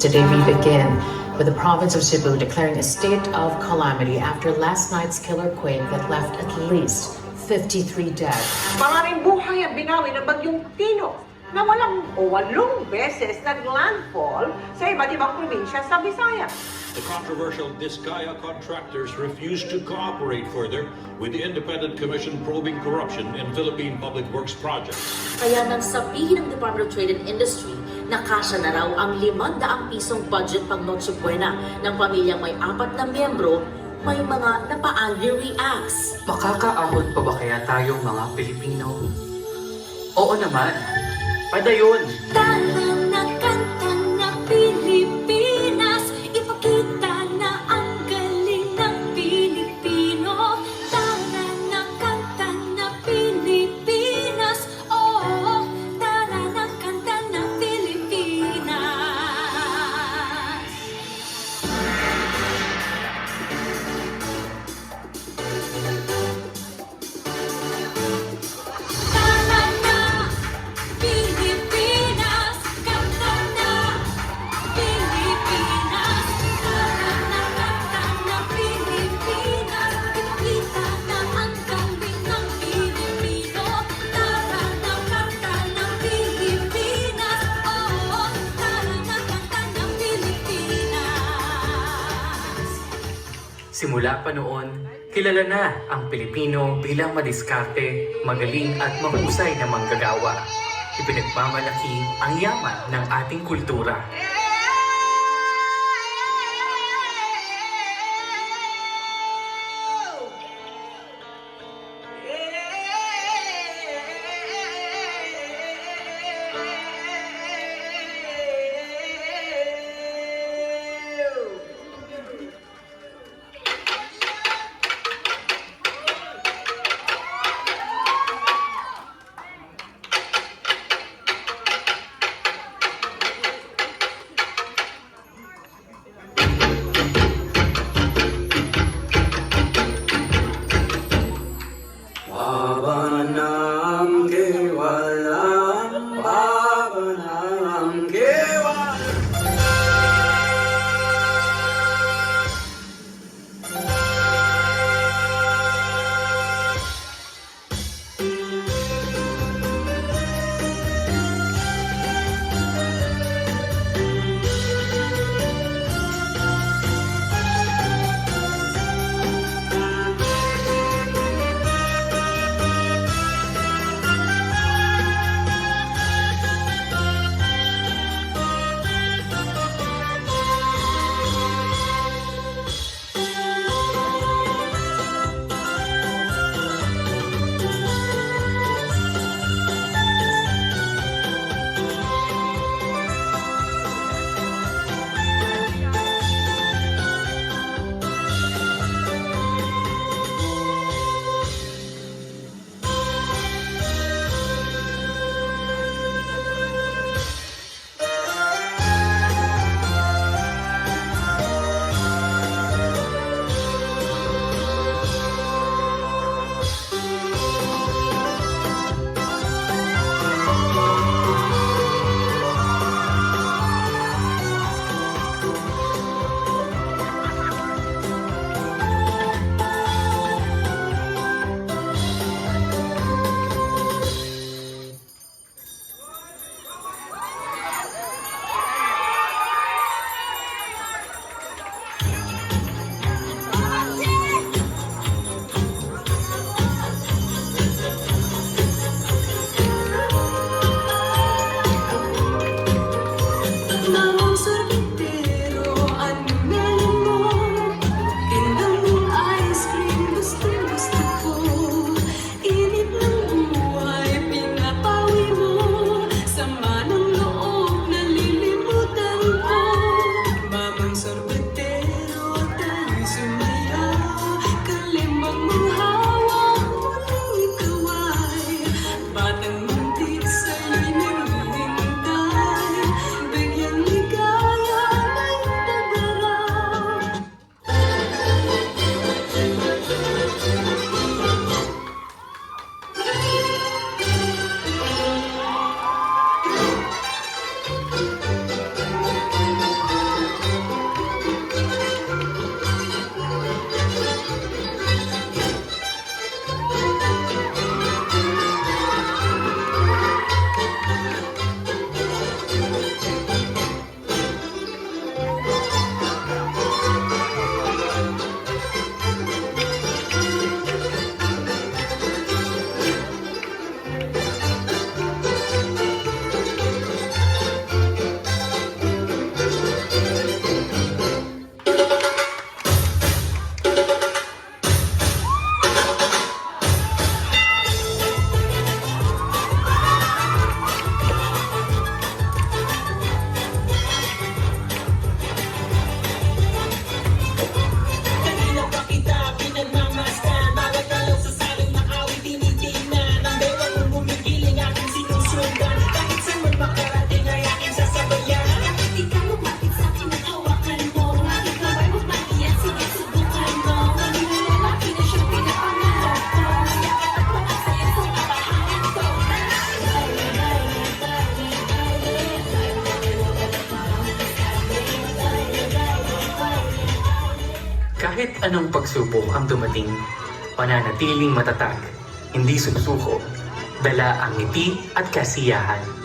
Today we begin with the province of Cebu declaring a state of calamity after last night's killer quake that left at least 53 dead. Maraming buhay ang binawi ng bagyong Tino na walong beses nag-landfall sa iba't ibang probinsya sa Visayas. The controversial Diskaya contractors refused to cooperate further with the Independent Commission probing corruption in Philippine public works projects. Kaya nang sabihin ng Department of Trade and Industry na kasya na raw ang 500 pisong budget pang Noche Buena ng pamilyang may 4 na miyembro, may mga napa-angry reacts. Makakaahon pa ba kaya tayong mga Pilipino? Oo naman. Padayon! Tara na kanta na Pilipinas, ipakita na ang galing ng Pilipino. Tara na kanta na Pilipinas, oo, tara na kanta na Pilipinas. Tara na Pilipinas, kanta na Pilipinas. Tara na kanta na Pilipinas, ipakita na ang galing ng Pilipino. Tara na kanta na Pilipinas, oo, tara na kanta na Pilipinas. Simula pa noon, kilala na ang Pilipino bilang madiskarte, magaling at mahusay na manggagawa. Ipinagmamalaki ang yaman ng ating kultura. anong pagsubok ang dumating, pananatiling matatag, hindi susuko, dala ang ngiti at kasiyahan.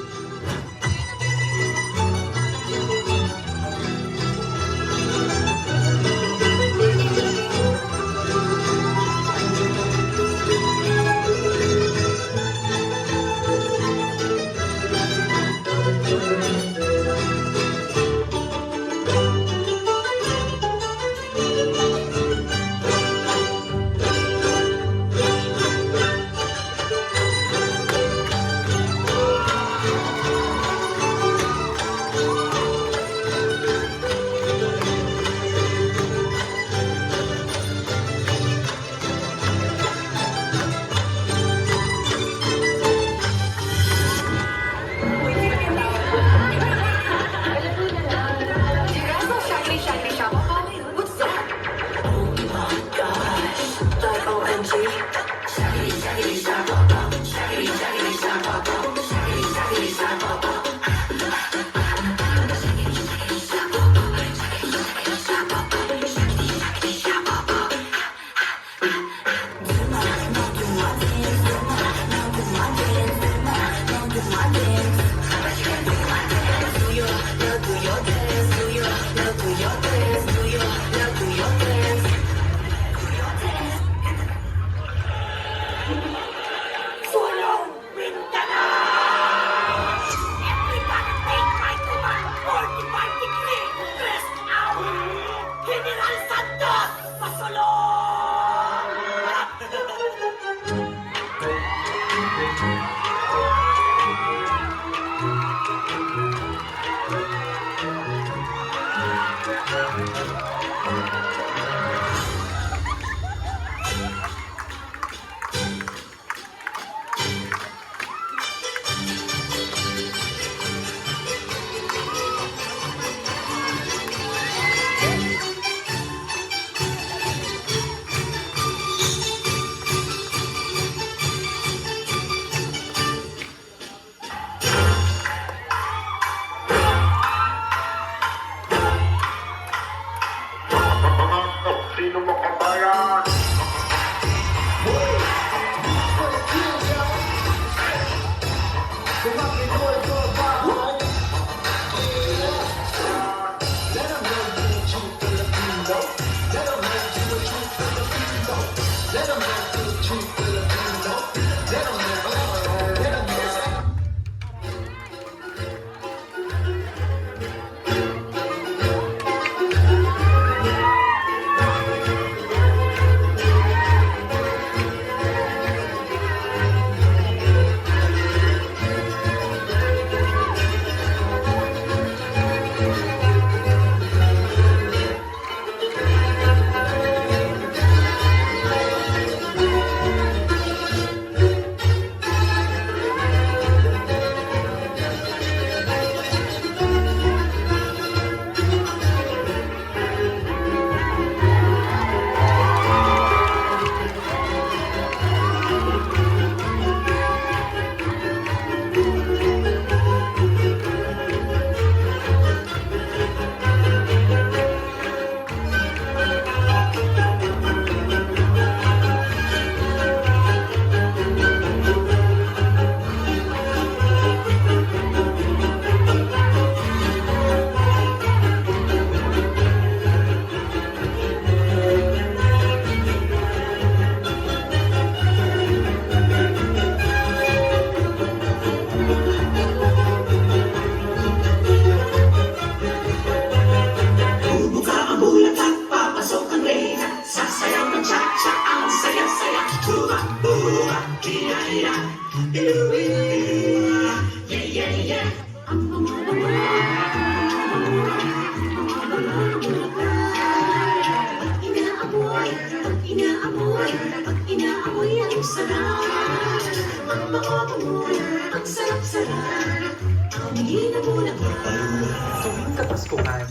Tuwing Kapaskuhan,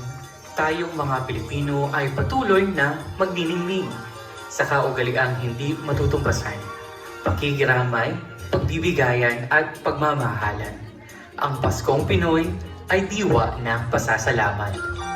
tayong mga Pilipino ay patuloy na magniningning sa kaugaliang hindi matutumbasan, pakikiramay, pagbibigayan at pagmamahalan. Ang Paskong Pinoy ay diwa ng pasasalamat.